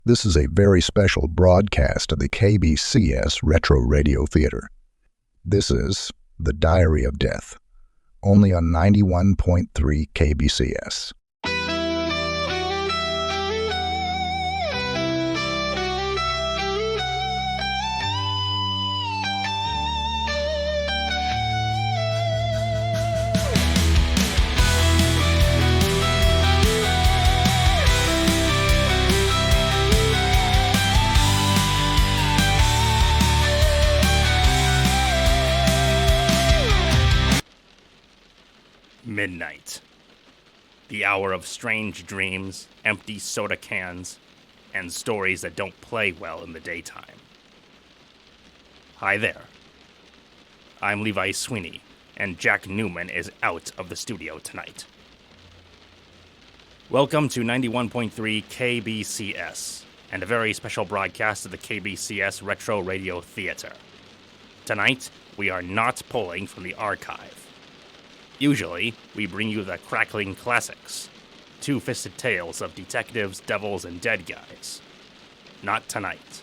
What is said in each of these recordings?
This is a very special broadcast of the KBCS Retro Radio Theater. This is The Diary of Death, only on 91.3 KBCS. Midnight. The hour of strange dreams, empty soda cans, and stories that don't play well in the daytime. Hi there. I'm Levi Sweeney, and Jack Newman is out of the studio tonight. Welcome to 91.3 KBCS, and a very special broadcast of the KBCS Retro Radio Theater. Tonight, we are not pulling from the archive. Usually, we bring you the crackling classics, two-fisted tales of detectives, devils, and dead guys. Not tonight.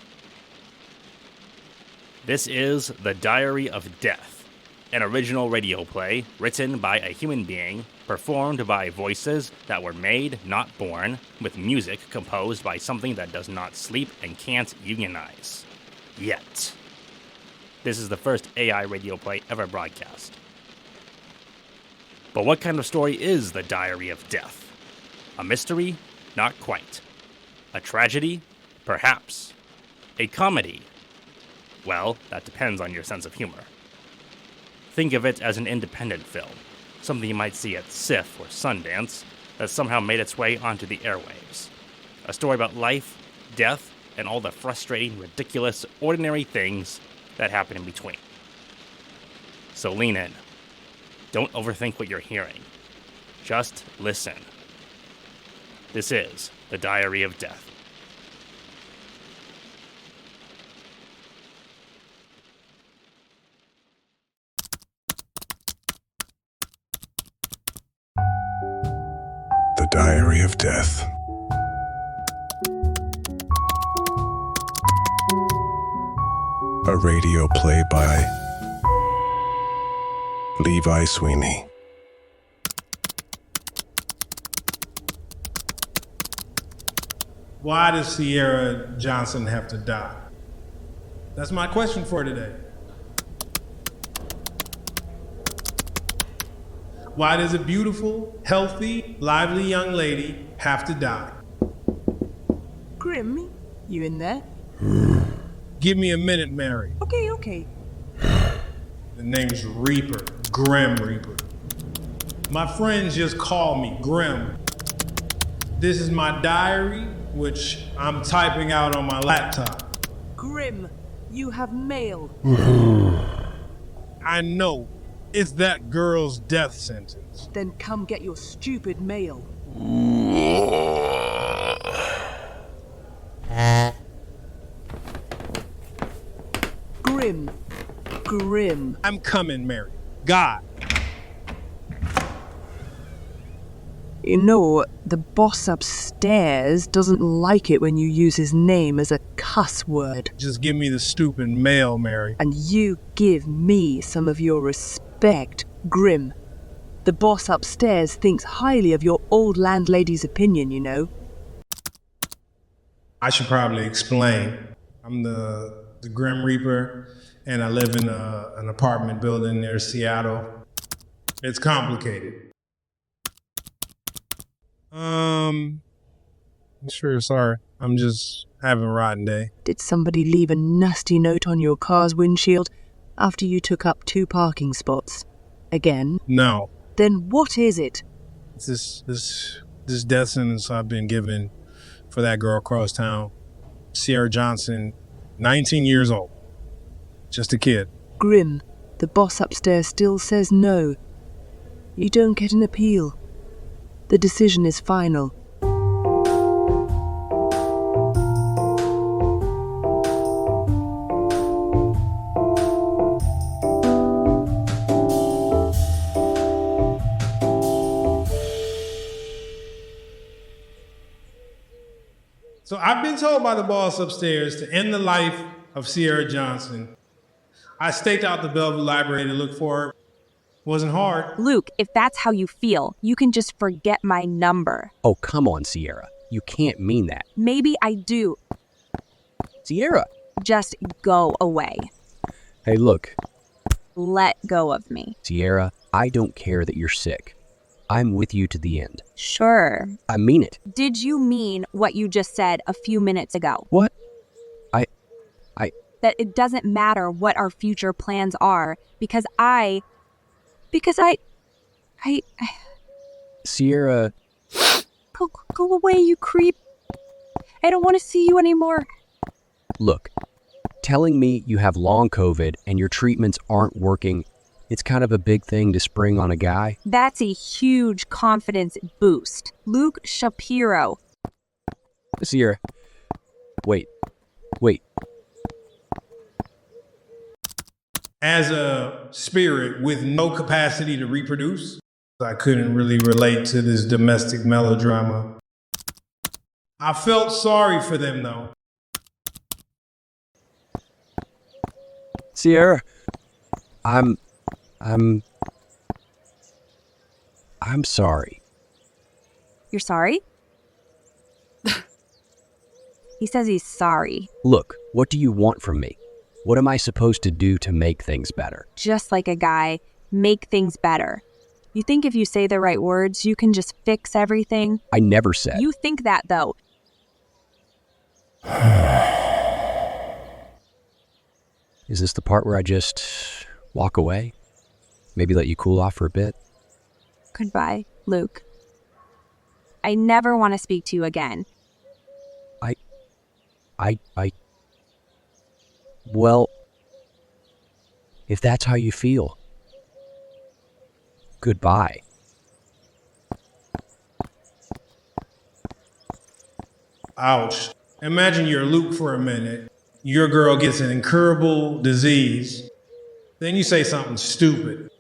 This is The Diary of Death, an original radio play written by a human being, performed by voices that were made, not born, with music composed by something that does not sleep and can't unionize. Yet. This is the first AI radio play ever broadcast. But what kind of story is The Diary of Death? A mystery? Not quite. A tragedy? Perhaps. A comedy? Well, that depends on your sense of humor. Think of it as an independent film, something you might see at SIFF or Sundance, that somehow made its way onto the airwaves. A story about life, death, and all the frustrating, ridiculous, ordinary things that happen in between. So lean in. Don't overthink what you're hearing. Just listen. This is The Diary of Death. The Diary of Death. A radio play by Levi Sweeney. Why does Sierra Johnson have to die? That's my question for today. Why does a beautiful, healthy, lively young lady have to die? Grim, you in there? Give me a minute, Mary. Okay. The name's Reaper, Grim Reaper. My friends just call me Grim. This is my diary, which I'm typing out on my laptop. Grim, you have mail. I know, it's that girl's death sentence. Then come get your stupid mail. Grim. I'm coming, Mary. God. You know, the boss upstairs doesn't like it when you use his name as a cuss word. Just give me the stupid mail, Mary. And you give me some of your respect, Grim. The boss upstairs thinks highly of your old landlady's opinion, you know. I should probably explain. I'm the Grim Reaper, and I live in an apartment building near Seattle. It's complicated. Sure, sorry. I'm just having a rotten day. Did somebody leave a nasty note on your car's windshield after you took up 2 parking spots? Again? No. Then what is it? It's this death sentence I've been given for that girl across town. Sierra Johnson, 19 years old. Just a kid. Grim, the boss upstairs still says no. You don't get an appeal. The decision is final. So I've been told by the boss upstairs to end the life of Sierra Johnson. I staked out the Bellevue library to look for her. Wasn't hard. Luke, if that's how you feel, you can just forget my number. Oh, come on, Sierra. You can't mean that. Maybe I do. Sierra! Just go away. Hey, look. Let go of me. Sierra, I don't care that you're sick. I'm with you to the end. Sure. I mean it. Did you mean what you just said a few minutes ago? What? That it doesn't matter what our future plans are because Sierra... Go away, you creep. I don't want to see you anymore. Look, telling me you have long COVID and your treatments aren't working, it's kind of a big thing to spring on a guy. That's a huge confidence boost. Luke Shapiro. Sierra, wait. As a spirit with no capacity to reproduce, I couldn't really relate to this domestic melodrama. I felt sorry for them, though. Sierra, I'm sorry. You're sorry? He says he's sorry. Look, what do you want from me? What am I supposed to do to make things better? Just like a guy, make things better. You think if you say the right words, you can just fix everything? I never said. You think that, though. Is this the part where I just walk away? Maybe let you cool off for a bit? Goodbye, Luke. I never want to speak to you again. Well, if that's how you feel, goodbye. Ouch. Imagine you're Luke for a minute. Your girl gets an incurable disease. Then you say something stupid,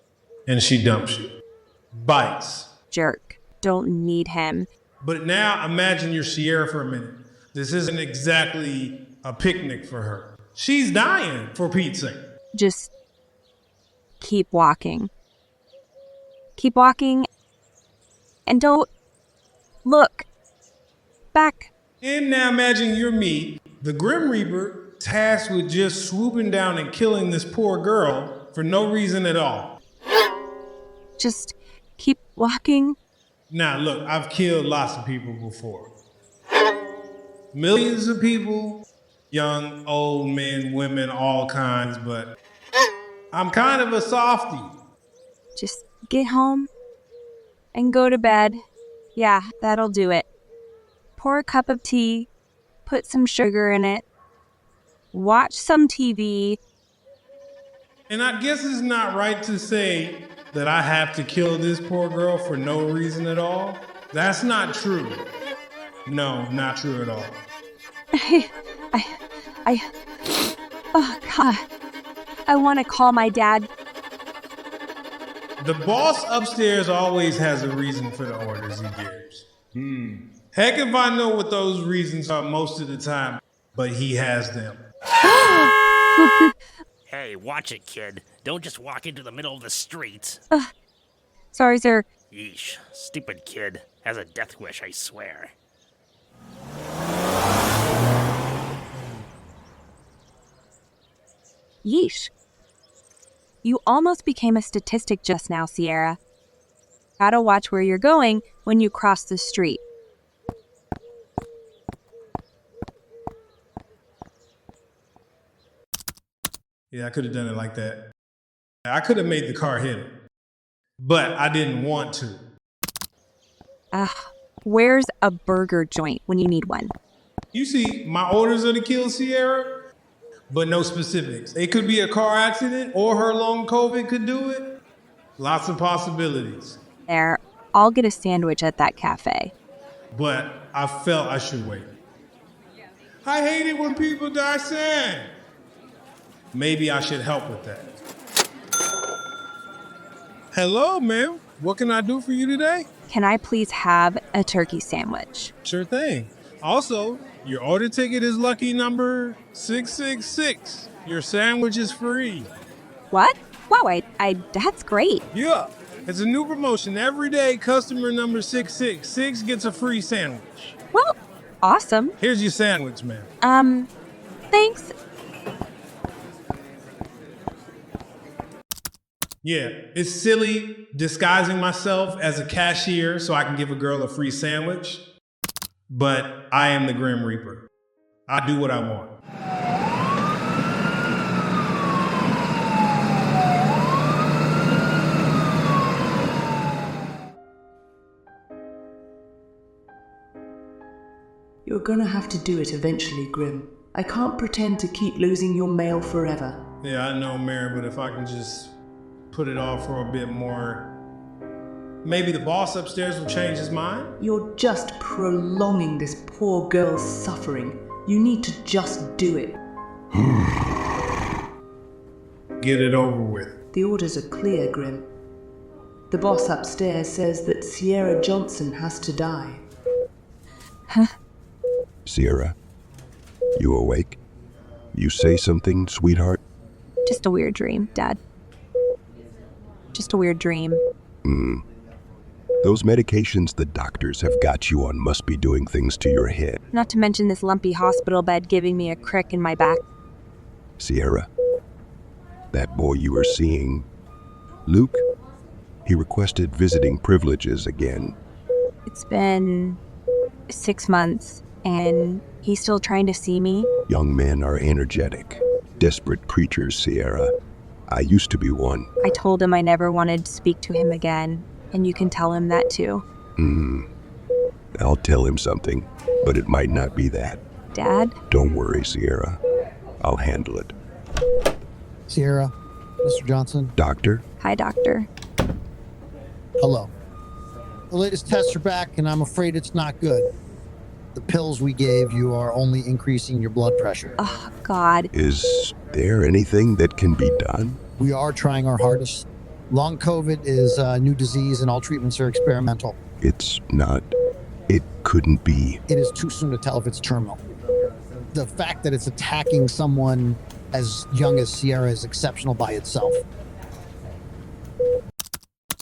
and she dumps you. Bites. Jerk. Don't need him. But now imagine you're Sierra for a minute. This isn't exactly a picnic for her. She's dying, for Pete's sake. Just keep walking. Keep walking. And don't look back. And now imagine you're me, the Grim Reaper, tasked with just swooping down and killing this poor girl for no reason at all. Just keep walking. Now look, I've killed lots of people before. Millions of people, young, old men, women, all kinds, but I'm kind of a softie. Just get home and go to bed. Yeah, that'll do it. Pour a cup of tea, put some sugar in it, watch some TV. And I guess it's not right to say that I have to kill this poor girl for no reason at all. That's not true. No, not true at all. Oh, God. I want to call my dad. The boss upstairs always has a reason for the orders he gives. Heck if I know what those reasons are most of the time, but he has them. Hey, watch it, kid. Don't just walk into the middle of the street. Sorry, sir. Yeesh, stupid kid. Has a death wish, I swear. Yeesh. You almost became a statistic just now, Sierra. Gotta watch where you're going when you cross the street. Yeah, I could have done it like that. I could have made the car hit him, but I didn't want to. Where's a burger joint when you need one? You see, my orders are to kill Sierra, but no specifics. It could be a car accident or her long COVID could do it. Lots of possibilities. There, I'll get a sandwich at that cafe. But I felt I should wait. I hate it when people die sad. Maybe I should help with that. Hello, ma'am. What can I do for you today? Can I please have a turkey sandwich? Sure thing. Also, your order ticket is lucky number 666. Your sandwich is free. What? Wow, that's great. Yeah, it's a new promotion. Every day, customer number 666 gets a free sandwich. Well, awesome. Here's your sandwich, man. Thanks. Yeah, it's silly disguising myself as a cashier so I can give a girl a free sandwich, but I am the Grim Reaper. I do what I want. You're gonna have to do it eventually, Grim. I can't pretend to keep losing your mail forever. Yeah, I know, Mary, but if I can just put it off for a bit more, maybe the boss upstairs will change his mind? You're just prolonging this poor girl's suffering. You need to just do it. Get it over with. The orders are clear, Grim. The boss upstairs says that Sierra Johnson has to die. Sierra, you awake? You say something, sweetheart? Just a weird dream, Dad. Just a weird dream. Those medications the doctors have got you on must be doing things to your head. Not to mention this lumpy hospital bed giving me a crick in my back. Sierra, that boy you were seeing, Luke, he requested visiting privileges again. It's been 6 months, and he's still trying to see me. Young men are energetic, desperate creatures, Sierra. I used to be one. I told him I never wanted to speak to him again, and you can tell him that too. I'll tell him something, but it might not be that. Dad? Don't worry, Sierra. I'll handle it. Sierra, Mr. Johnson. Doctor? Hi, Doctor. Hello. The latest tests are back, and I'm afraid it's not good. The pills we gave you are only increasing your blood pressure. Oh, God. Is there anything that can be done? We are trying our hardest. Long COVID is a new disease, and all treatments are experimental. It's not. It couldn't be. It is too soon to tell if it's terminal. The fact that it's attacking someone as young as Sierra is exceptional by itself.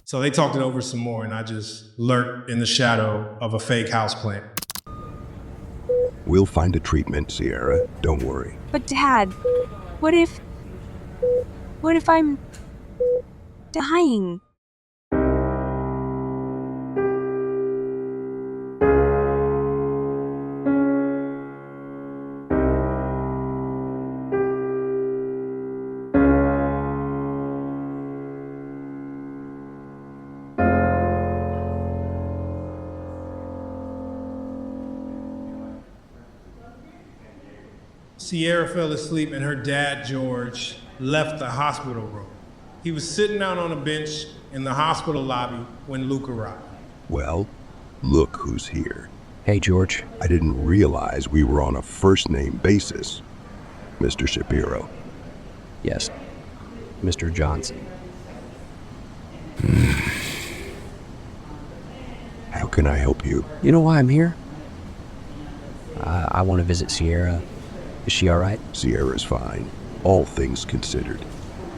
So they talked it over some more, and I just lurked in the shadow of a fake houseplant. We'll find a treatment, Sierra. Don't worry. But Dad, what if I'm dying? Sierra fell asleep and her dad, George, left the hospital room. He was sitting out on a bench in the hospital lobby when Luke arrived. Well, look who's here. Hey, George. I didn't realize we were on a first-name basis. Mr. Shapiro. Yes, Mr. Johnson. How can I help you? You know why I'm here? I want to visit Sierra. Is she all right? Sierra's fine, all things considered.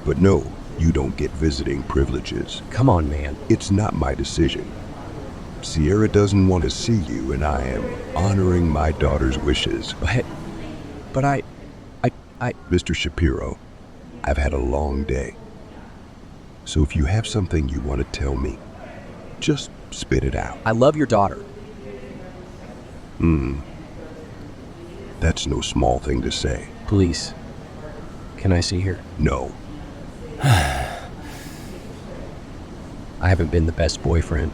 But no, you don't get visiting privileges. Come on, man. It's not my decision. Sierra doesn't want to see you, and I am honoring my daughter's wishes. But I... Mr. Shapiro, I've had a long day. So if you have something you want to tell me, just spit it out. I love your daughter. That's no small thing to say. Please, can I see her? No. I haven't been the best boyfriend.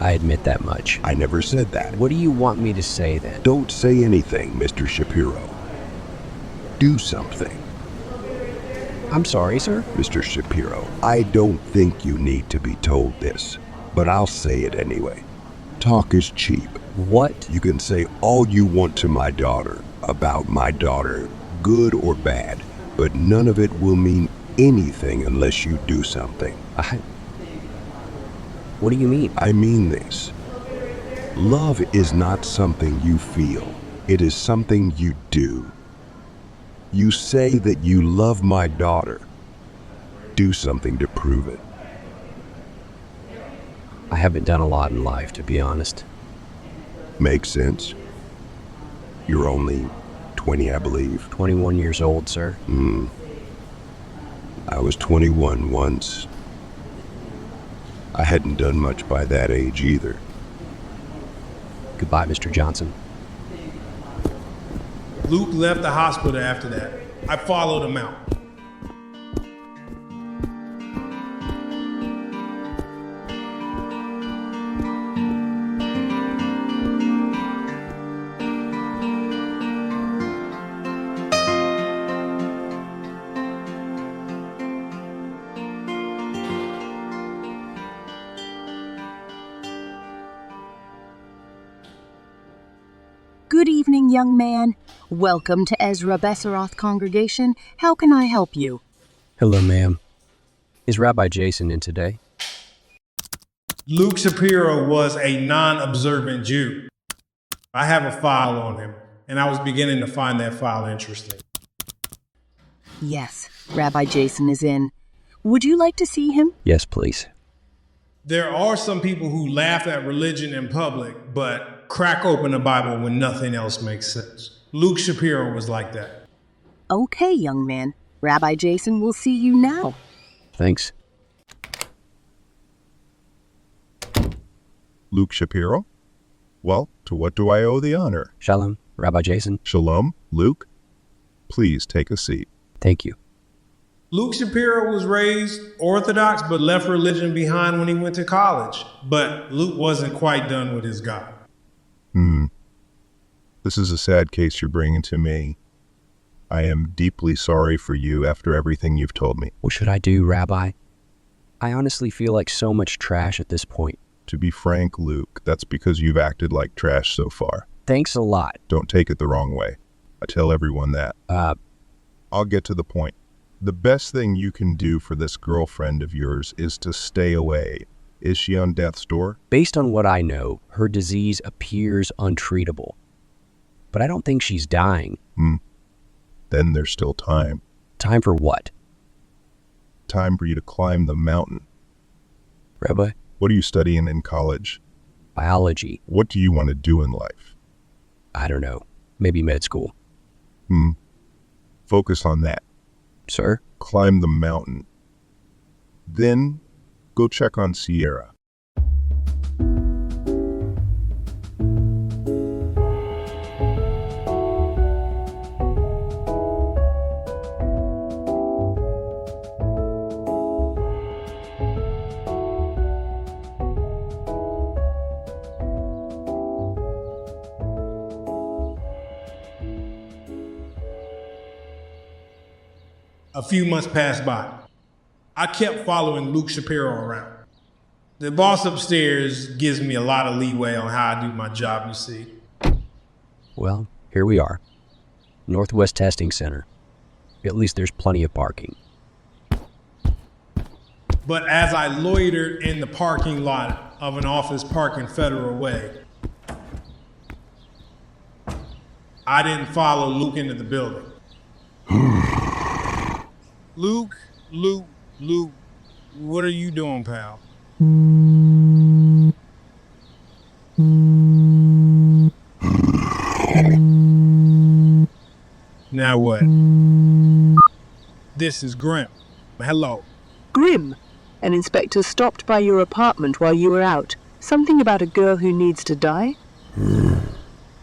I admit that much. I never said that. What do you want me to say then? Don't say anything, Mr. Shapiro. Do something. I'm sorry, sir. Mr. Shapiro, I don't think you need to be told this, but I'll say it anyway. Talk is cheap. What? You can say all you want to my daughter, about my daughter, good or bad, but none of it will mean anything unless you do something. What do you mean? I mean this. Love is not something you feel. It is something you do. You say that you love my daughter. Do something to prove it. I haven't done a lot in life, to be honest. Makes sense. You're only 20, I believe. 21 years old, sir. I was 21 once. I hadn't done much by that age either. Goodbye, Mr. Johnson. Luke left the hospital after that. I followed him out. Good evening, young man. Welcome to Ezra Besseroth congregation. How can I help you? Hello, ma'am. Is Rabbi Jason in today? Luke Shapiro was a non-observant Jew. I have a file on him, and I was beginning to find that file interesting. Yes, Rabbi Jason is in. Would you like to see him? Yes, please. There are some people who laugh at religion in public, but crack open the Bible when nothing else makes sense. Luke Shapiro was like that. Okay, young man. Rabbi Jason will see you now. Thanks. Luke Shapiro? Well, to what do I owe the honor? Shalom, Rabbi Jason. Shalom, Luke. Please take a seat. Thank you. Luke Shapiro was raised Orthodox but left religion behind when he went to college. But Luke wasn't quite done with his God. This is a sad case you're bringing to me. I am deeply sorry for you after everything you've told me. What should I do, Rabbi? I honestly feel like so much trash at this point. To be frank, Luke, that's because you've acted like trash so far. Thanks a lot. Don't take it the wrong way. I tell everyone that. I'll get to the point. The best thing you can do for this girlfriend of yours is to stay away. Is she on death's door? Based on what I know, her disease appears untreatable. But I don't think she's dying. Then there's still time. Time for what? Time for you to climb the mountain. Rabbi? What are you studying in college? Biology. What do you want to do in life? I don't know. Maybe med school. Focus on that. Sir? Climb the mountain. Then go check on Sierra. A few months passed by. I kept following Luke Shapiro around. The boss upstairs gives me a lot of leeway on how I do my job, you see. Well, here we are. Northwest Testing Center. At least there's plenty of parking. But as I loitered in the parking lot of an office parked in Federal Way, I didn't follow Luke into the building. Luke, what are you doing, pal? Now what? This is Grim. Hello. Grim, an inspector stopped by your apartment while you were out. Something about a girl who needs to die?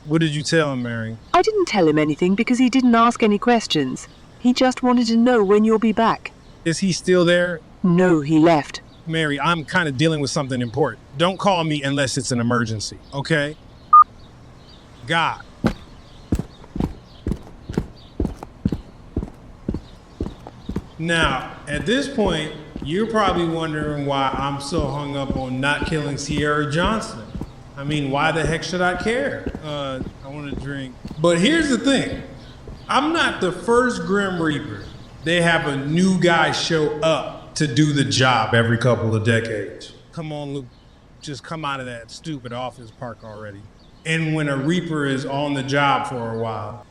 What did you tell him, Mary? I didn't tell him anything because he didn't ask any questions. He just wanted to know when you'll be back. Is he still there? No, he left. Mary, I'm kind of dealing with something important. Don't call me unless it's an emergency, okay? God. Now, at this point, you're probably wondering why I'm so hung up on not killing Sierra Johnson. I mean, why the heck should I care? I want to drink. But here's the thing. I'm not the first Grim Reaper. They have a new guy show up to do the job every couple of decades. Come on, Luke. just come out of that stupid office park already. And when a Reaper is on the job for a while,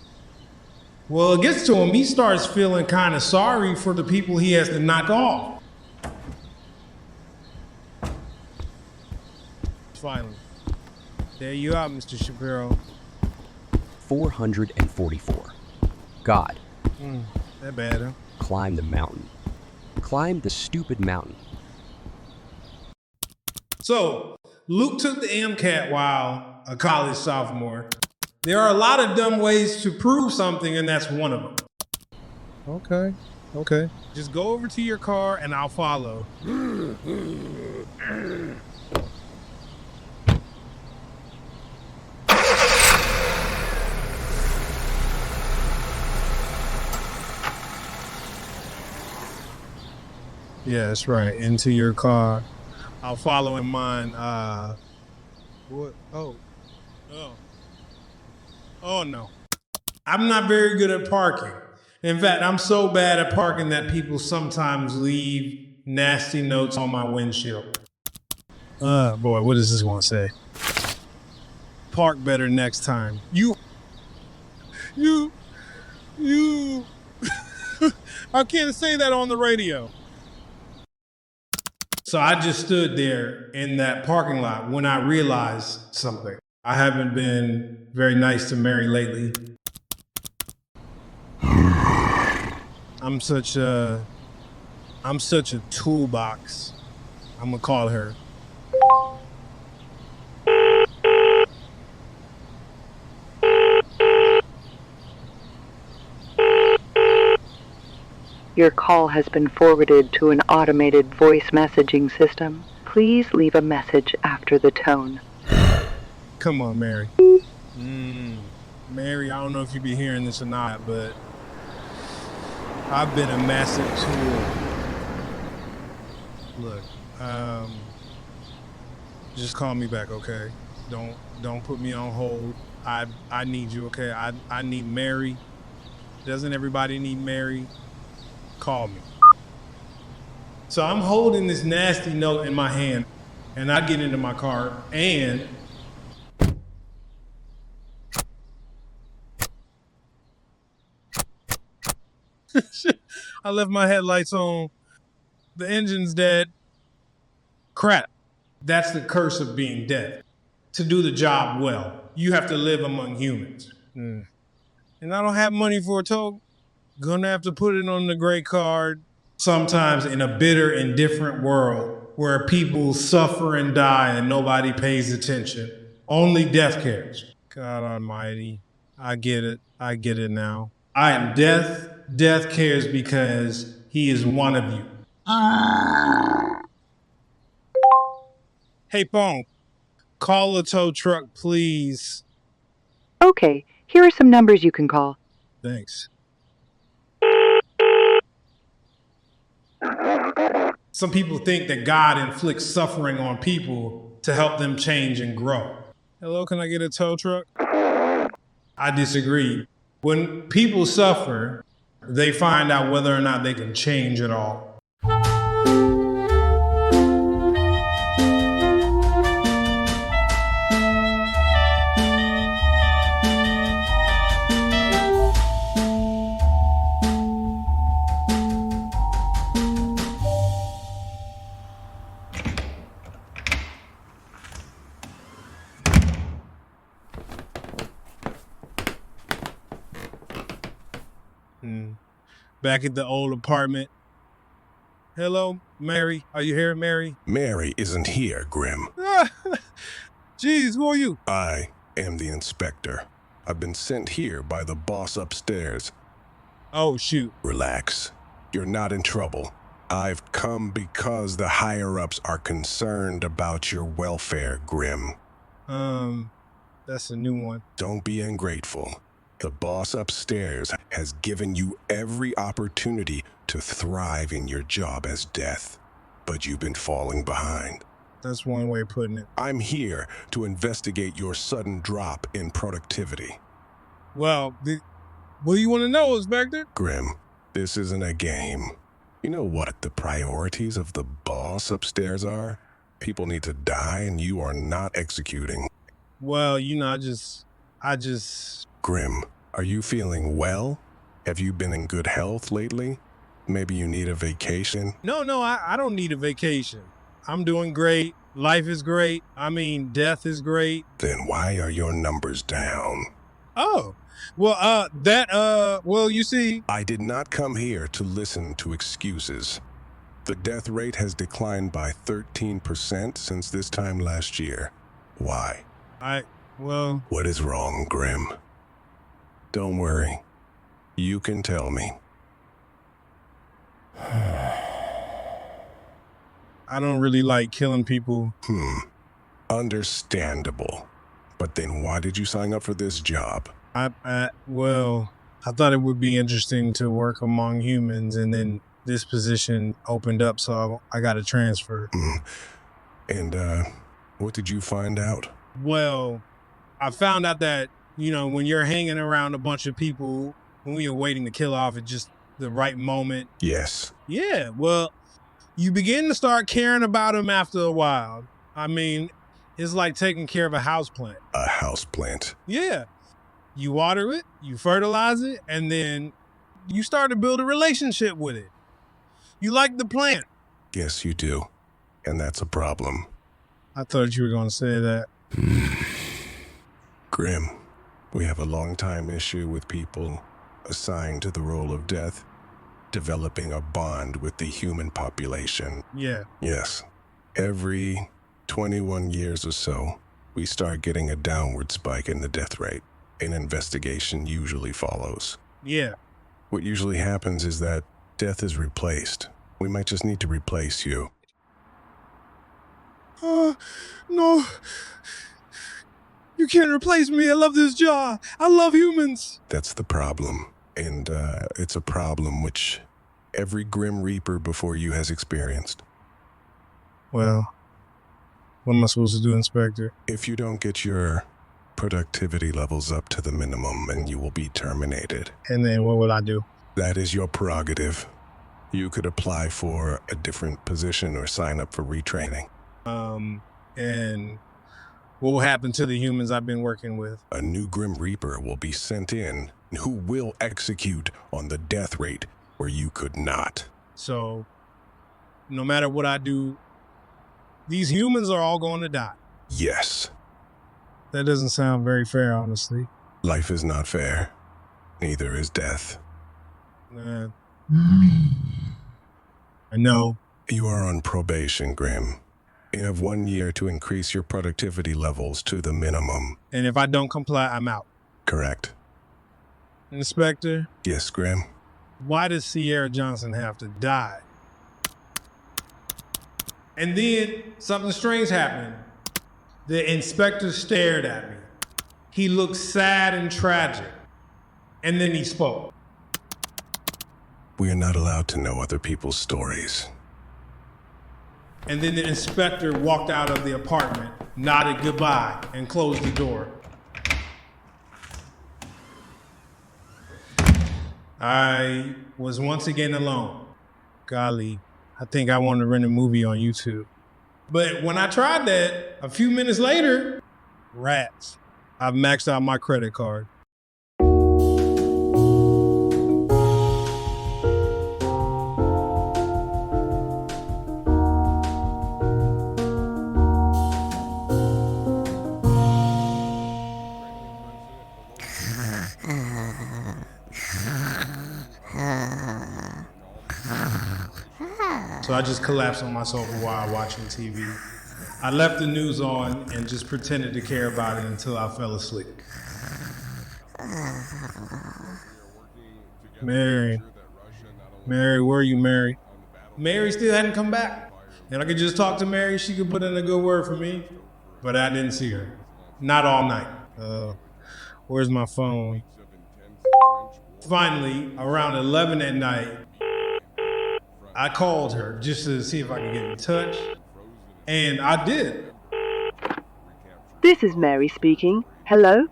well, it gets to him, he starts feeling kind of sorry for the people he has to knock off. Finally. There you are, Mr. Shapiro. 444. God. That bad, huh? Climb the mountain. Climb the stupid mountain. So, Luke took the MCAT while a college sophomore. There are a lot of dumb ways to prove something, and that's one of them. Okay. Just go over to your car and I'll follow. Yeah, that's right. Into your car. I'll follow in mine. What? Oh no. I'm not very good at parking. In fact, I'm so bad at parking that people sometimes leave nasty notes on my windshield. Boy, what does this one say? Park better next time. You. I can't say that on the radio. So I just stood there in that parking lot when I realized something. I haven't been very nice to Mary lately. I'm such a toolbox. I'm gonna call her. Your call has been forwarded to an automated voice messaging system. Please leave a message after the tone. Come on, Mary. Mary, I don't know if you be hearing this or not, but I've been a massive tool. Look, just call me back, okay? Don't put me on hold. I need you, okay? I need Mary. Doesn't everybody need Mary? Call me. So I'm holding this nasty note in my hand, and I get into my car, and I left my headlights on. The engine's dead. Crap. That's the curse of being deaf. To do the job well, you have to live among humans. And I don't have money for a tow. Gonna have to put it on the gray card. Sometimes in a bitter, indifferent world where people suffer and die and nobody pays attention, only death cares. God almighty. I get it now. I am death. Death cares because he is one of you. Hey, phone. Call a tow truck, please. Okay, here are some numbers you can call. Thanks. Some people think that God inflicts suffering on people to help them change and grow. Hello, can I get a tow truck? I disagree. When people suffer, they find out whether or not they can change at all. Back at the old apartment. Hello, Mary. Are you here, Mary? Mary isn't here, Grim. Jeez, who are you? I am the inspector. I've been sent here by the boss upstairs. Oh, shoot. Relax. You're not in trouble. I've come because the higher-ups are concerned about your welfare, Grim. That's a new one. Don't be ungrateful. The boss upstairs has given you every opportunity to thrive in your job as Death, but you've been falling behind. That's one way of putting it. I'm here to investigate your sudden drop in productivity. Well, what do you want to know, Inspector? Grim, this isn't a game. You know what the priorities of the boss upstairs are? People need to die and you are not executing. Well, I just... Grim, are you feeling well? Have you been in good health lately? Maybe you need a vacation? No, I don't need a vacation. I'm doing great. Life is great. I mean, death is great. Then why are your numbers down? Oh, well, you see... I did not come here to listen to excuses. The death rate has declined by 13% since this time last year. Why? What is wrong, Grim? Don't worry. You can tell me. I don't really like killing people. Understandable. But then why did you sign up for this job? I thought it would be interesting to work among humans, and then this position opened up, so I got a transfer. And, what did you find out? Well, I found out that, when you're hanging around a bunch of people, when you're waiting to kill off at just the right moment. Yes. Yeah, well, you begin to start caring about them after a while. I mean, it's like taking care of a houseplant. A houseplant? Yeah. You water it, you fertilize it, and then you start to build a relationship with it. You like the plant. Yes, you do. And that's a problem. I thought you were going to say that. Grim, we have a long-time issue with people assigned to the role of death, developing a bond with the human population. Yeah. Yes. Every 21 years or so, we start getting a downward spike in the death rate. An investigation usually follows. Yeah. What usually happens is that death is replaced. We might just need to replace you. No. You can't replace me. I love this job. I love humans. That's the problem. And it's a problem which every Grim Reaper before you has experienced. Well, what am I supposed to do, Inspector? If you don't get your productivity levels up to the minimum, then you will be terminated. And then what will I do? That is your prerogative. You could apply for a different position or sign up for retraining. And what will happen to the humans I've been working with? A new Grim Reaper will be sent in who will execute on the death rate where you could not. So, no matter what I do, these humans are all going to die. Yes. That doesn't sound very fair, honestly. Life is not fair. Neither is death. I know. You are on probation, Grim. You have 1 year to increase your productivity levels to the minimum. And if I don't comply, I'm out. Correct. Inspector? Yes, Grim? Why does Sierra Johnson have to die? And then something strange happened. The inspector stared at me. He looked sad and tragic. And then he spoke. We are not allowed to know other people's stories. And then the inspector walked out of the apartment, nodded goodbye, and closed the door. I was once again alone. Golly, I think I want to rent a movie on YouTube. But when I tried that, a few minutes later, rats. I've maxed out my credit card. So I just collapsed on my sofa while watching TV. I left the news on and just pretended to care about it until I fell asleep. Mary, where are you, Mary? Mary still hadn't come back. And I could just talk to Mary, she could put in a good word for me. But I didn't see her. Not all night. Where's my phone? Finally, around 11 at night, I called her just to see if I could get in touch. And I did. This is Mary speaking. Hello?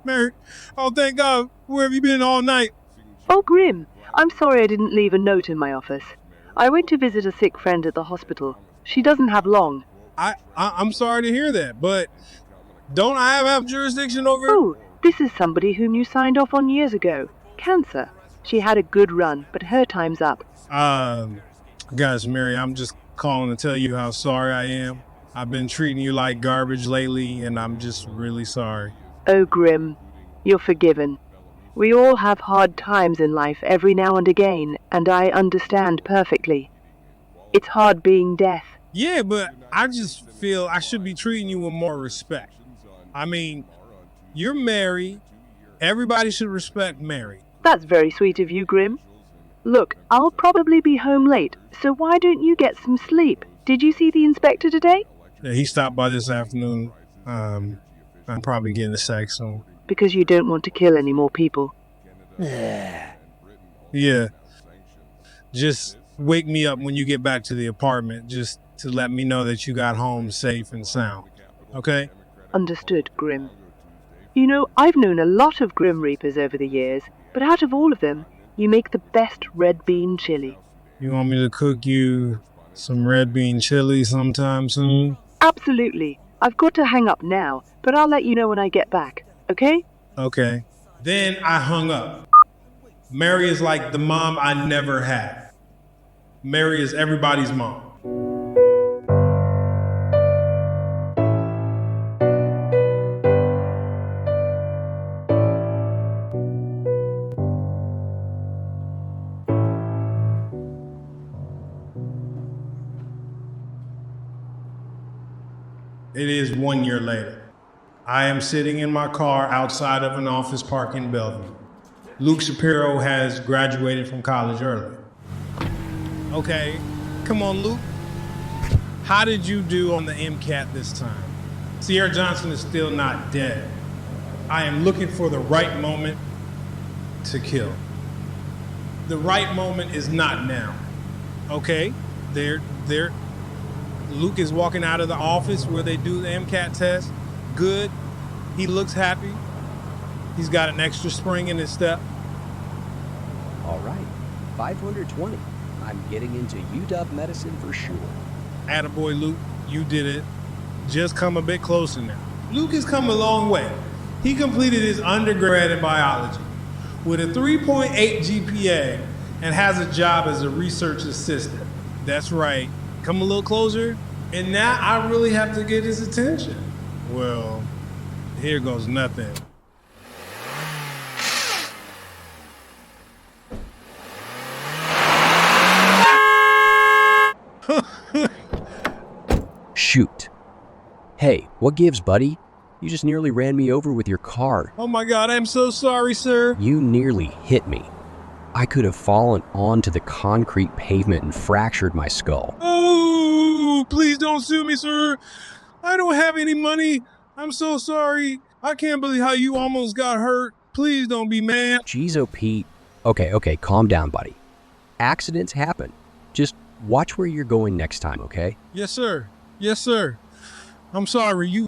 Mary, oh thank God, where have you been all night? Oh, Grim, I'm sorry I didn't leave a note in my office. I went to visit a sick friend at the hospital. She doesn't have long. I'm sorry to hear that, but don't I have jurisdiction over... Oh, this is somebody whom you signed off on years ago. Cancer. She had a good run, but her time's up. Guys, Mary, I'm just calling to tell you how sorry I am. I've been treating you like garbage lately, and I'm just really sorry. Oh, Grim, you're forgiven. We all have hard times in life every now and again, and I understand perfectly. It's hard being death. Yeah, but I just feel I should be treating you with more respect. I mean, you're Mary. Everybody should respect Mary. That's very sweet of you, Grim. Look, I'll probably be home late, so why don't you get some sleep? Did you see the inspector today? Yeah, he stopped by this afternoon. I'm probably getting a sack soon. Because you don't want to kill any more people. Yeah. Just wake me up when you get back to the apartment, just to let me know that you got home safe and sound. Okay? Understood, Grim. You know, I've known a lot of Grim Reapers over the years, but out of all of them, you make the best red bean chili. You want me to cook you some red bean chili sometime soon? Absolutely. I've got to hang up now, but I'll let you know when I get back, okay? Okay. Then I hung up. Mary is like the mom I never had. Mary is everybody's mom. It is 1 year later. I am sitting in my car outside of an office park in Bellevue. Luke Shapiro has graduated from college early. Okay, come on, Luke. How did you do on the MCAT this time? Sierra Johnson is still not dead. I am looking for the right moment to kill. The right moment is not now. Okay, Luke is walking out of the office where they do the MCAT test. Good. He looks happy. He's got an extra spring in his step. All right, 520. I'm getting into UW medicine for sure. Attaboy, Luke. You did it. Just come a bit closer now. Luke has come a long way. He completed his undergrad in biology with a 3.8 GPA and has a job as a research assistant. That's right. Come a little closer, and now I really have to get his attention. Well, here goes nothing. Shoot. Hey, what gives, buddy? You just nearly ran me over with your car. Oh my God, I'm so sorry, sir. You nearly hit me. I could have fallen onto the concrete pavement and fractured my skull. Oh, please don't sue me, sir. I don't have any money. I'm so sorry. I can't believe how you almost got hurt. Please don't be mad. Jeez, oh, Pete. Okay, calm down, buddy. Accidents happen. Just watch where you're going next time, okay? Yes, sir. Yes, sir. I'm sorry.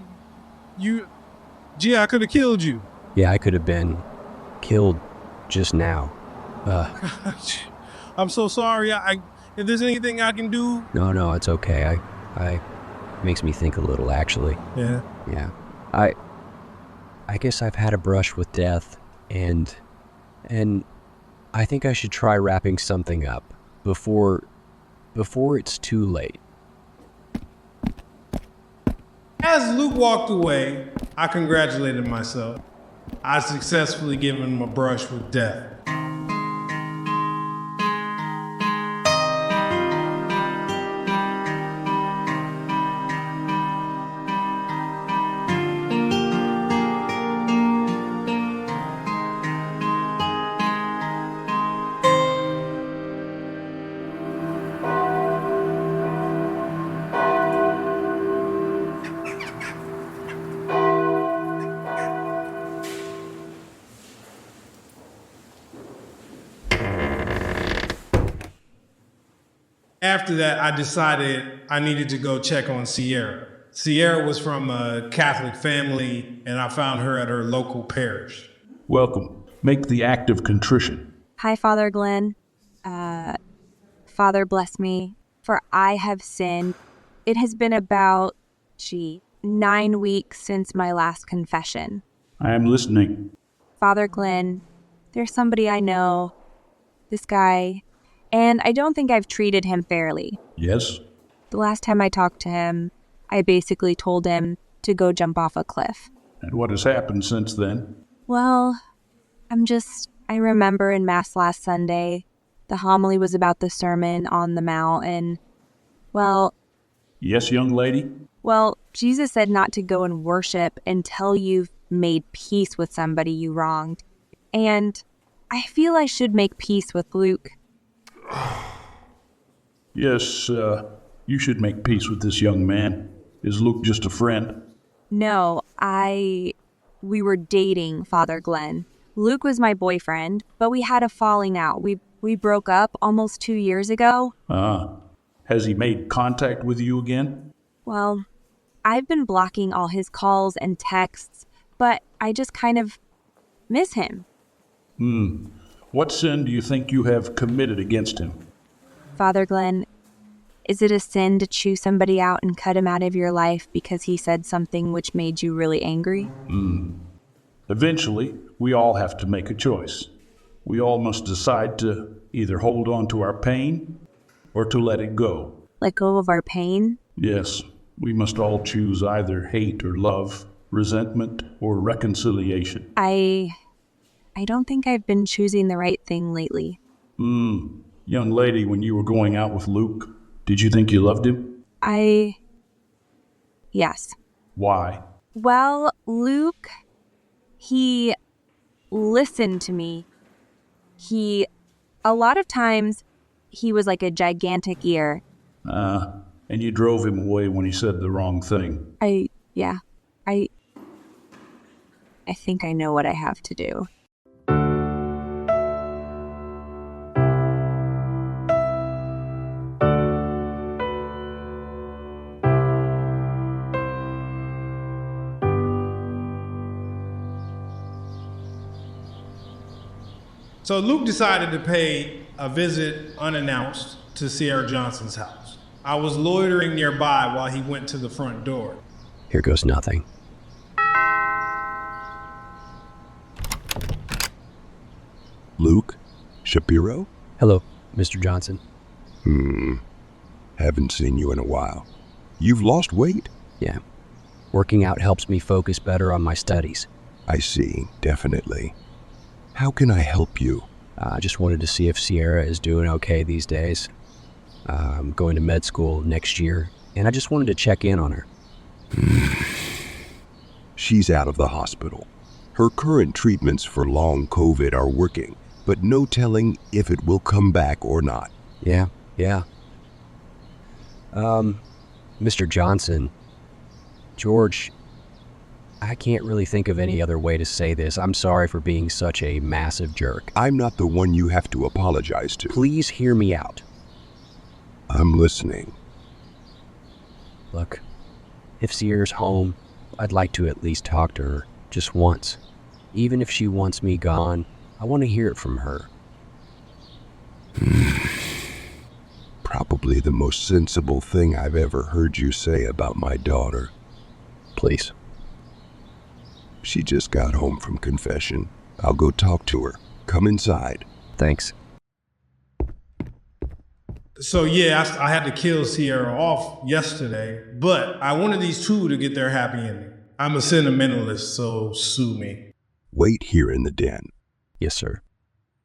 Gee, I could have killed you. Yeah, I could have been killed just now. I'm so sorry. If there's anything I can do. No, it's okay. I makes me think a little, actually. Yeah. Yeah. I guess I've had a brush with death, and I think I should try wrapping something up before it's too late. As Luke walked away, I congratulated myself. I successfully given him a brush with death. After that, I decided I needed to go check on Sierra. Sierra was from a Catholic family, and I found her at her local parish. Welcome. Make the act of contrition. Hi, Father Glenn. Father, bless me, for I have sinned. It has been about 9 weeks since my last confession. I am listening. Father Glenn, there's somebody I know, this guy, and I don't think I've treated him fairly. Yes? The last time I talked to him, I basically told him to go jump off a cliff. And what has happened since then? Well, I remember in Mass last Sunday, the homily was about the Sermon on the Mount, and, well... Yes, young lady? Well, Jesus said not to go and worship until you've made peace with somebody you wronged. And I feel I should make peace with Luke. Yes, you should make peace with this young man. Is Luke just a friend? No, we were dating, Father Glenn. Luke was my boyfriend, but we had a falling out. We broke up almost 2 years ago. Has he made contact with you again? Well, I've been blocking all his calls and texts, but I just kind of miss him. What sin do you think you have committed against him? Father Glenn, is it a sin to choose somebody out and cut him out of your life because he said something which made you really angry? Eventually, we all have to make a choice. We all must decide to either hold on to our pain or to let it go. Let go of our pain? Yes, we must all choose either hate or love, resentment or reconciliation. I don't think I've been choosing the right thing lately. Young lady, when you were going out with Luke, did you think you loved him? Yes. Why? Well, Luke, he listened to me. A lot of times, he was like a gigantic ear. And you drove him away when he said the wrong thing. I think I know what I have to do. So Luke decided to pay a visit unannounced to Sierra Johnson's house. I was loitering nearby while he went to the front door. Here goes nothing. Luke? Shapiro? Hello, Mr. Johnson. Haven't seen you in a while. You've lost weight? Yeah. Working out helps me focus better on my studies. I see, definitely. How can I help you? I just wanted to see if Sierra is doing okay these days. I'm going to med school next year, and I just wanted to check in on her. She's out of the hospital. Her current treatments for long COVID are working, but no telling if it will come back or not. Yeah. Mr. Johnson, George, I can't really think of any other way to say this. I'm sorry for being such a massive jerk. I'm not the one you have to apologize to. Please hear me out. I'm listening. Look, if Sierra's home, I'd like to at least talk to her, just once. Even if she wants me gone, I want to hear it from her. Probably the most sensible thing I've ever heard you say about my daughter. Please. She just got home from confession. I'll go talk to her. Come inside. Thanks. So yeah, I had to kill Sierra off yesterday, but I wanted these two to get their happy ending. I'm a sentimentalist, so sue me. Wait here in the den. Yes, sir.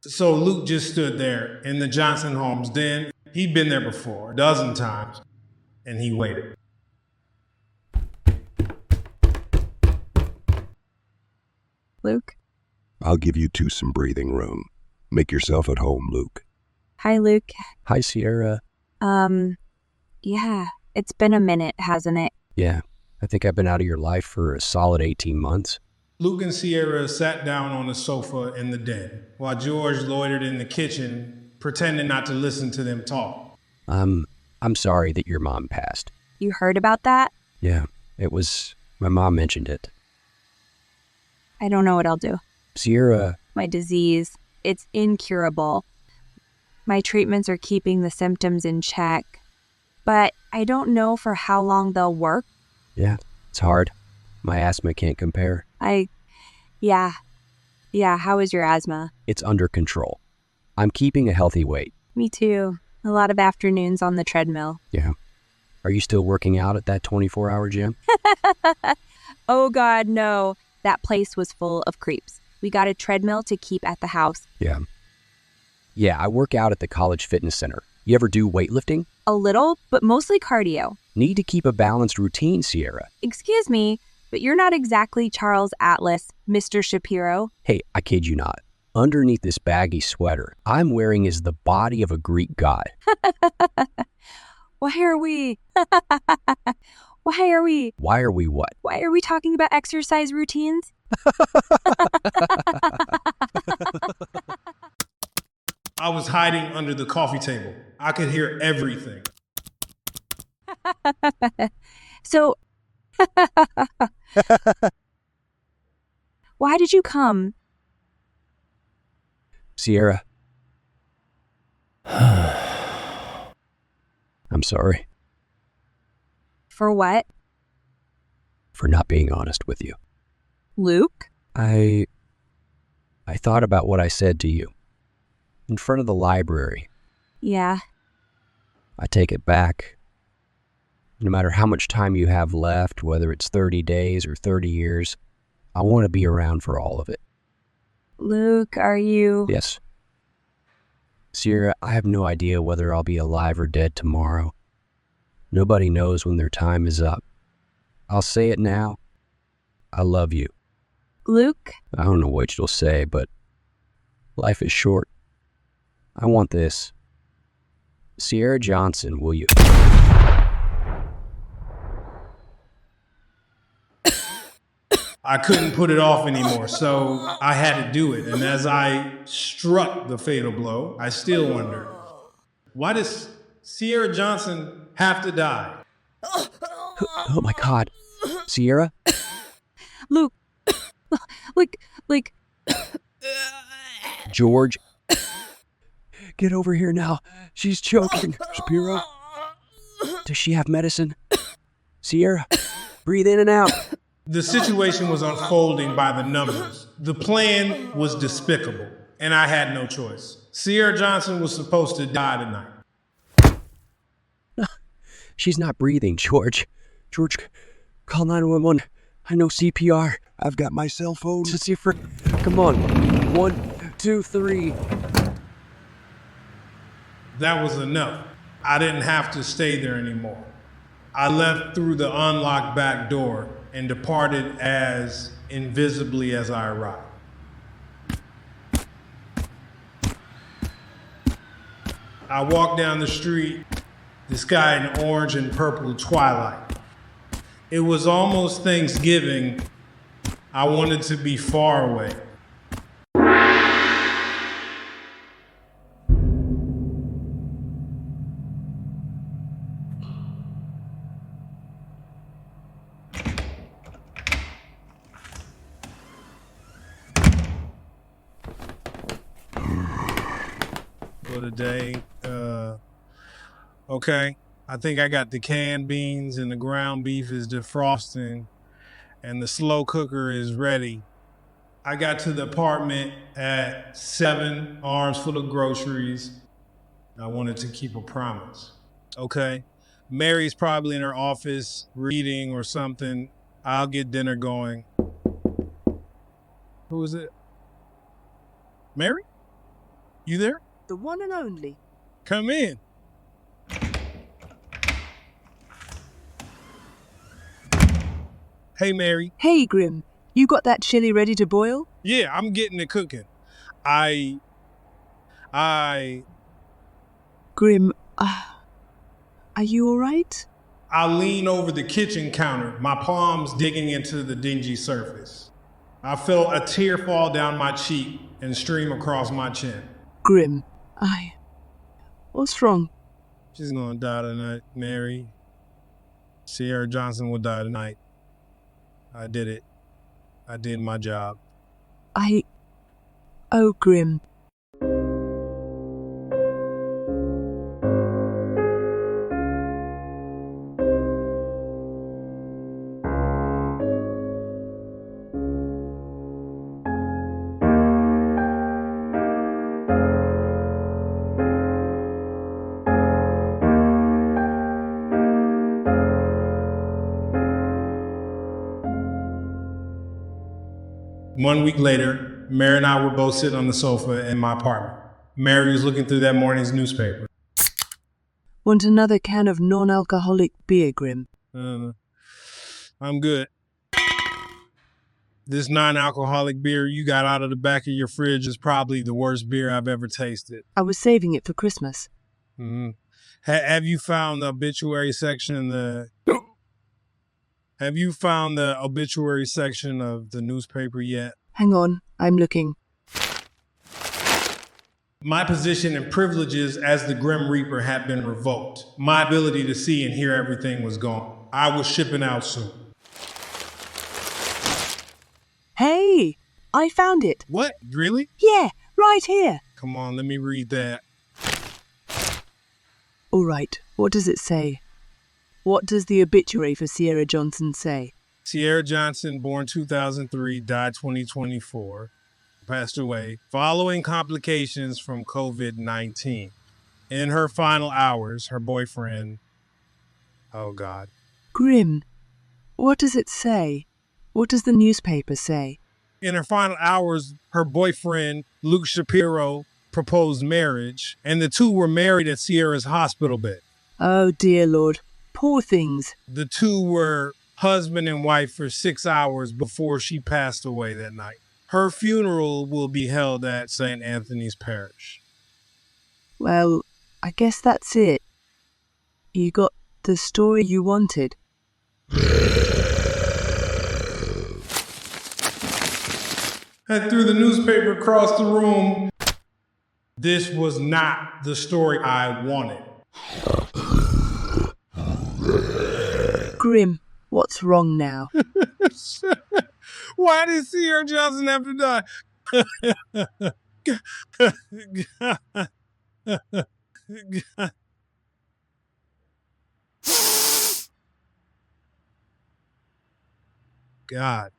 So Luke just stood there in the Johnson home's den. He'd been there before, a dozen times, and he waited. Luke? I'll give you two some breathing room. Make yourself at home, Luke. Hi, Luke. Hi, Sierra. Yeah, it's been a minute, hasn't it? Yeah, I think I've been out of your life for a solid 18 months. Luke and Sierra sat down on the sofa in the den, while George loitered in the kitchen, pretending not to listen to them talk. I'm sorry that your mom passed. You heard about that? Yeah, my mom mentioned it. I don't know what I'll do. Sierra. My disease, it's incurable. My treatments are keeping the symptoms in check, but I don't know for how long they'll work. Yeah, it's hard. My asthma can't compare. Yeah, how is your asthma? It's under control. I'm keeping a healthy weight. Me too. A lot of afternoons on the treadmill. Yeah. Are you still working out at that 24-hour gym? Oh God, no. That place was full of creeps. We got a treadmill to keep at the house. Yeah. Yeah, I work out at the college fitness center. You ever do weightlifting? A little, but mostly cardio. Need to keep a balanced routine, Sierra. Excuse me, but you're not exactly Charles Atlas, Mr. Shapiro. Hey, I kid you not. Underneath this baggy sweater, I'm wearing is the body of a Greek god. Why are we what? Why are we talking about exercise routines? I was hiding under the coffee table. I could hear everything. So, why did you come? Sierra. I'm sorry. For what? For not being honest with you. Luke? I thought about what I said to you. In front of the library. Yeah. I take it back. No matter how much time you have left, whether it's 30 days or 30 years, I want to be around for all of it. Luke, are you... Yes. Sierra, I have no idea whether I'll be alive or dead tomorrow. Nobody knows when their time is up. I'll say it now. I love you. Luke? I don't know what you'll say, but life is short. I want this. Sierra Johnson, will you? I couldn't put it off anymore, so I had to do it. And as I struck the fatal blow, I still wondered, why does Sierra Johnson have to die? Oh my God. Sierra? Luke. George. Get over here now. She's choking. Shapiro. Does she have medicine? Sierra, breathe in and out. The situation was unfolding by the numbers. The plan was despicable, and I had no choice. Sierra Johnson was supposed to die tonight. No, she's not breathing, George. George, call 911. I know CPR. I've got my cell phone. Come on. 1, 2, 3. That was enough. I didn't have to stay there anymore. I left through the unlocked back door and departed as invisibly as I arrived. I walked down the street, the sky in orange and purple twilight. It was almost Thanksgiving. I wanted to be far away. For the day, okay. I think I got the canned beans and the ground beef is defrosting and the slow cooker is ready. I got to the apartment at 7, arms full of groceries. I wanted to keep a promise. Okay. Mary's probably in her office reading or something. I'll get dinner going. Who is it? Mary? You there? The one and only. Come in. Hey, Mary. Hey, Grim. You got that chili ready to boil? Yeah, I'm getting it cooking. Grim, are you all right? I lean over the kitchen counter, my palms digging into the dingy surface. I felt a tear fall down my cheek and stream across my chin. Grim, what's wrong? She's gonna die tonight, Mary. Sierra Johnson will die tonight. I did it. I did my job. Oh, Grim. 1 week later, Mary and I were both sitting on the sofa in my apartment. Mary was looking through that morning's newspaper. Want another can of non-alcoholic beer, Grim? I'm good. This non-alcoholic beer you got out of the back of your fridge is probably the worst beer I've ever tasted. I was saving it for Christmas. Mm-hmm. Have you found the obituary section in the... Have you found the obituary section of the newspaper yet? Hang on, I'm looking. My position and privileges as the Grim Reaper had been revoked. My ability to see and hear everything was gone. I was shipping out soon. Hey, I found it. What? Really? Yeah, right here. Come on, let me read that. All right, what does it say? What does the obituary for Sierra Johnson say? Sierra Johnson, born 2003, died 2024, passed away following complications from COVID-19. In her final hours, her boyfriend... Oh, God. Grim, what does it say? What does the newspaper say? In her final hours, her boyfriend, Luke Shapiro, proposed marriage, and the two were married at Sierra's hospital bed. Oh, dear Lord. Poor things. The two were husband and wife for 6 hours before she passed away that night. Her funeral will be held at St. Anthony's Parish. Well, I guess that's it. You got the story you wanted. I threw the newspaper across the room. This was not the story I wanted. Grim, what's wrong now? Why did Sierra Johnson have to die? God.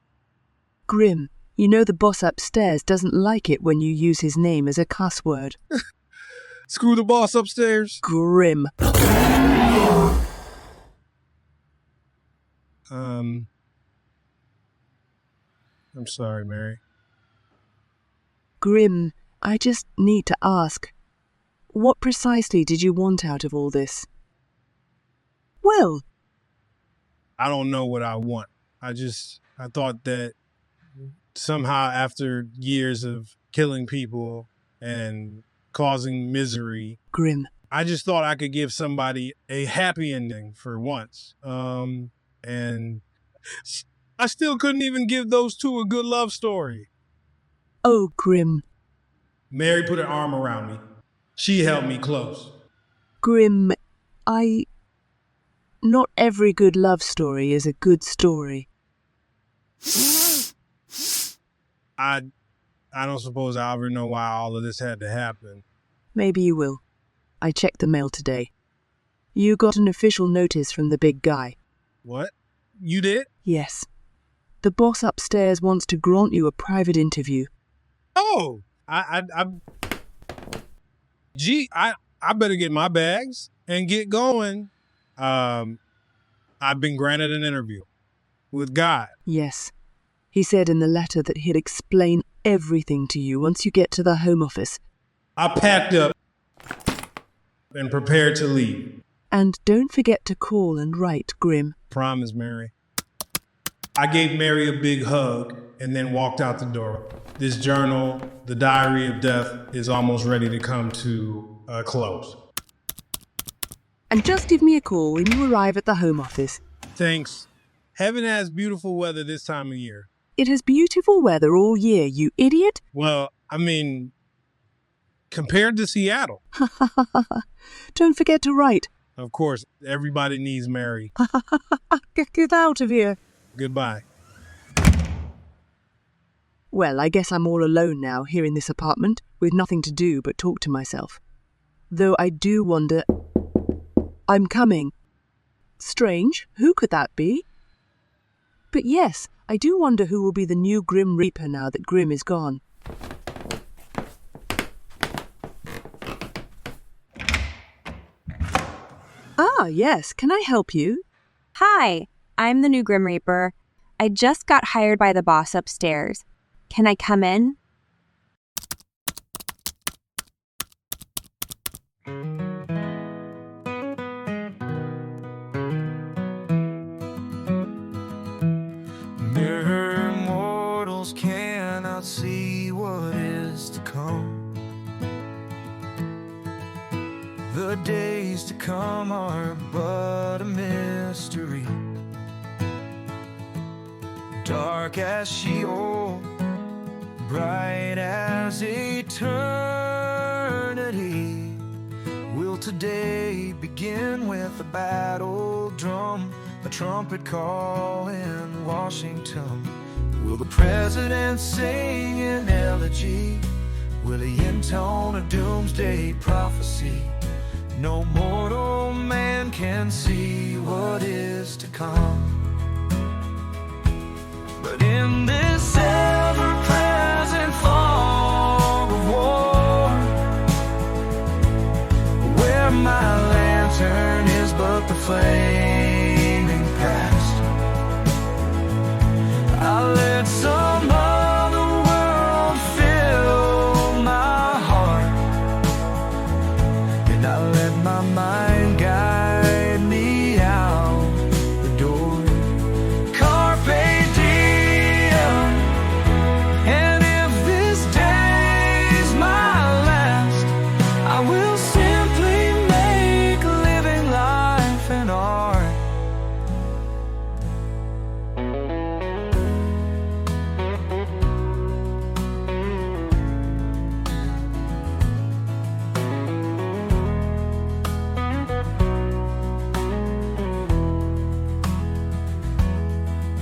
Grim, you know the boss upstairs doesn't like it when you use his name as a cuss word. Screw the boss upstairs. Grim. I'm sorry, Mary. Grim, I just need to ask, what precisely did you want out of all this? Well, I don't know what I want. I thought that somehow after years of killing people and causing misery, Grim, I just thought I could give somebody a happy ending for once. And I still couldn't even give those two a good love story. Oh, Grim. Mary put her arm around me. She held me close. Grim, not every good love story is a good story. I don't suppose I'll ever know why all of this had to happen. Maybe you will. I checked the mail today. You got an official notice from the big guy. What? You did? Yes. The boss upstairs wants to grant you a private interview. Oh! I better get my bags and get going. I've been granted an interview with God. Yes. He said in the letter that he'd explain everything to you once you get to the Home Office. I packed up and prepared to leave. And don't forget to call and write, Grim. Promise, Mary. I gave Mary a big hug and then walked out the door. This journal, The Diary of Death, is almost ready to come to a close. And just give me a call when you arrive at the Home Office. Thanks. Heaven has beautiful weather this time of year. It has beautiful weather all year, you idiot. Well, I mean, compared to Seattle. Don't forget to write. Of course, everybody needs Mary. Get out of here. Goodbye. Well, I guess I'm all alone now here in this apartment, with nothing to do but talk to myself. Though I do wonder... I'm coming. Strange, who could that be? But yes, I do wonder who will be the new Grim Reaper now that Grim is gone. Ah, yes, can I help you? Hi, I'm the new Grim Reaper. I just got hired by the boss upstairs. Can I come in? Mere mortals cannot see what is to come. The days to come are but a mystery. Dark as Sheol, bright as eternity. Will today begin with a battle drum, a trumpet call in Washington? Will the president sing an elegy? Will he intone a doomsday prophecy? No mortal man can see what is to come. But in this ever-present fog of war, where my lantern is but the flaming past, I'll let some other world fill my heart, and I'll let my mind guide me out the door. Carpe diem, and if this day's my last, I will simply make living life an art.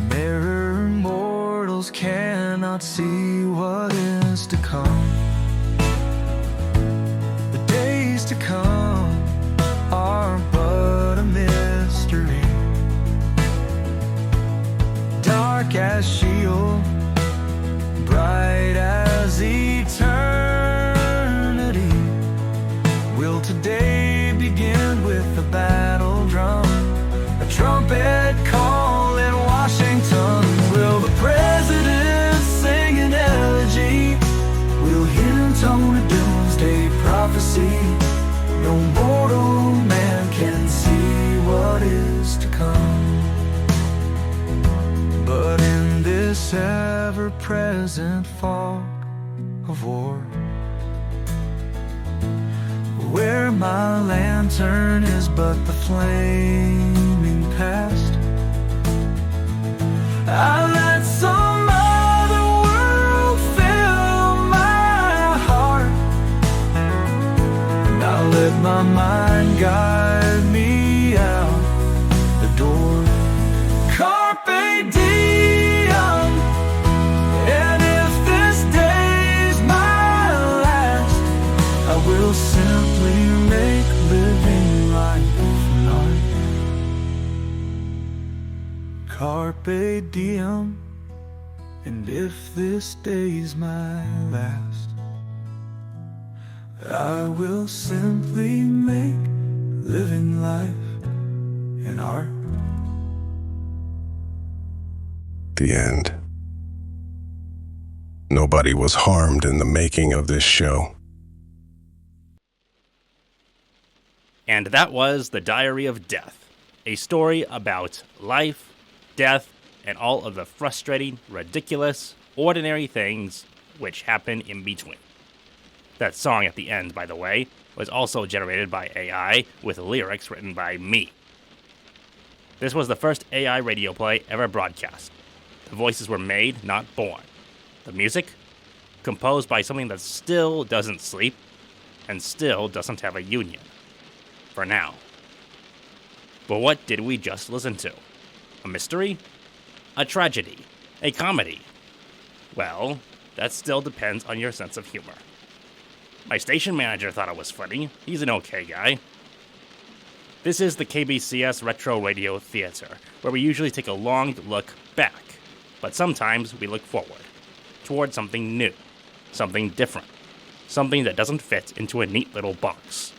Mere mortals cannot see what is to come. The days to come are but a mystery. Dark as Sheol, bright as eternity. Will today begin with a battle drum, a trumpet call in Washington? Will the president sing an elegy? Will he intone a doomsday prophecy? No mortal man can see what is to come. But in this ever-present fog of war, where my lantern is but the flaming past, I let some other world fill my heart, and I let my mind guide me out the door. Carpe diem, and if this day's my last, I will simply make living life an art. Carpe diem, and if this day's my last, I will simply make living life an art. The end. Nobody was harmed in the making of this show. And that was The Diary of Death, a story about life, death, and all of the frustrating, ridiculous, ordinary things which happen in between. That song at the end, by the way, was also generated by AI with lyrics written by me. This was the first AI radio play ever broadcast. The voices were made, not born. The music? Composed by something that still doesn't sleep and still doesn't have a union. For now. But what did we just listen to? A mystery? A tragedy? A comedy? Well, that still depends on your sense of humor. My station manager thought it was funny. He's an okay guy. This is the KBCS Retro Radio Theater, where we usually take a long look back, but sometimes we look forward, toward something new, something different, something that doesn't fit into a neat little box.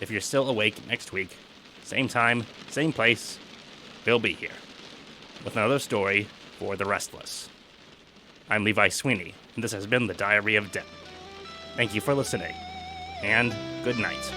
If you're still awake next week, same time, same place, we'll be here, with another story for the restless. I'm Levi Sweeney, and this has been the Diary of Death. Thank you for listening, and good night.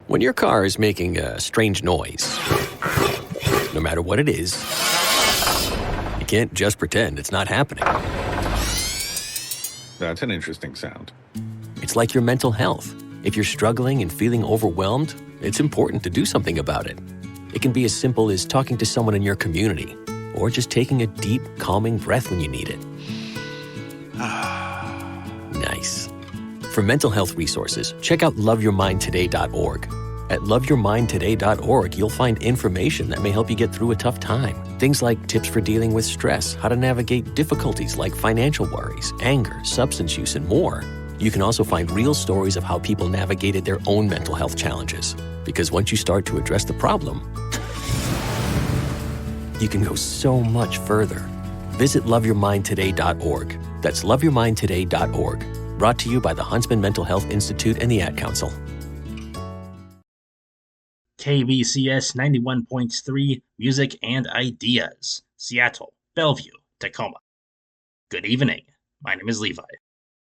When your car is making a strange noise, no matter what it is, you can't just pretend it's not happening. That's an interesting sound. It's like your mental health. If you're struggling and feeling overwhelmed, it's important to do something about it. It can be as simple as talking to someone in your community, or just taking a deep, calming breath when you need it. Nice. For mental health resources, check out loveyourmindtoday.org. At loveyourmindtoday.org, you'll find information that may help you get through a tough time. Things like tips for dealing with stress, how to navigate difficulties like financial worries, anger, substance use, and more. You can also find real stories of how people navigated their own mental health challenges. Because once you start to address the problem, you can go so much further. Visit loveyourmindtoday.org. That's loveyourmindtoday.org. Brought to you by the Huntsman Mental Health Institute and the Ad Council. KBCS 91.3 Music and Ideas, Seattle, Bellevue, Tacoma. Good evening. My name is Levi.